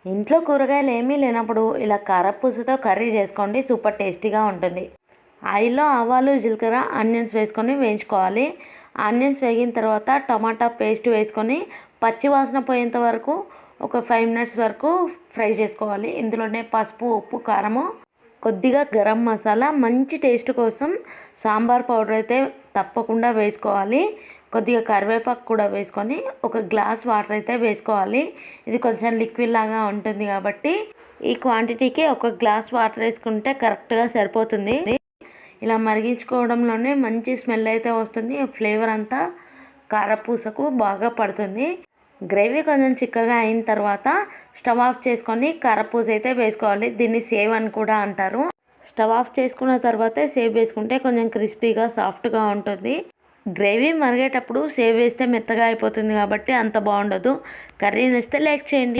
ఇంట్లో కూరగాయలు ఏమీ లేనప్పుడు ఇలా కారపూసతో కర్రీ చేసుకోండి, సూపర్ టేస్టీగా ఉంటుంది. ఆయిల్లో ఆవాలు, జీలకర్ర, ఆనియన్స్ వేసుకొని వేయించుకోవాలి. ఆనియన్స్ వేగిన తర్వాత టమాటా పేస్ట్ వేసుకొని పచ్చి వాసన పోయేంత వరకు ఒక 5 మినిట్స్ వరకు ఫ్రై చేసుకోవాలి. ఇందులోనే పసుపు, ఉప్పు, కారము, కొద్దిగా గరం మసాలా, మంచి టేస్ట్ కోసం సాంబార్ పౌడర్ అయితే తప్పకుండా వేసుకోవాలి. కొద్దిగా కరివేపాకు కూడా వేసుకొని ఒక గ్లాస్ వాటర్ అయితే వేసుకోవాలి. ఇది కొంచెం లిక్విడ్ లాగా ఉంటుంది కాబట్టి ఈ క్వాంటిటీకి ఒక గ్లాస్ వాటర్ వేసుకుంటే కరెక్ట్గా సరిపోతుంది. ఇలా మరిగించుకోవడంలోనే మంచి స్మెల్ అయితే వస్తుంది. ఫ్లేవర్ అంతా కారపూసకు బాగా పడుతుంది. గ్రేవీ కొంచెం చిక్కగా అయిన తర్వాత స్టవ్ ఆఫ్ చేసుకొని కారపూస అయితే వేసుకోవాలి. దీన్ని సేవ్ అని కూడా అంటారు. స్టవ్ ఆఫ్ చేసుకున్న తర్వాతే సేవ్ వేసుకుంటే కొంచెం క్రిస్పీగా సాఫ్ట్గా ఉంటుంది. గ్రేవీ మరిగేటప్పుడు సేవ్ వేస్తే మెత్తగా అయిపోతుంది కాబట్టి అంత బాగుండదు. కర్రీ నచ్చితే లైక్ చేయండి.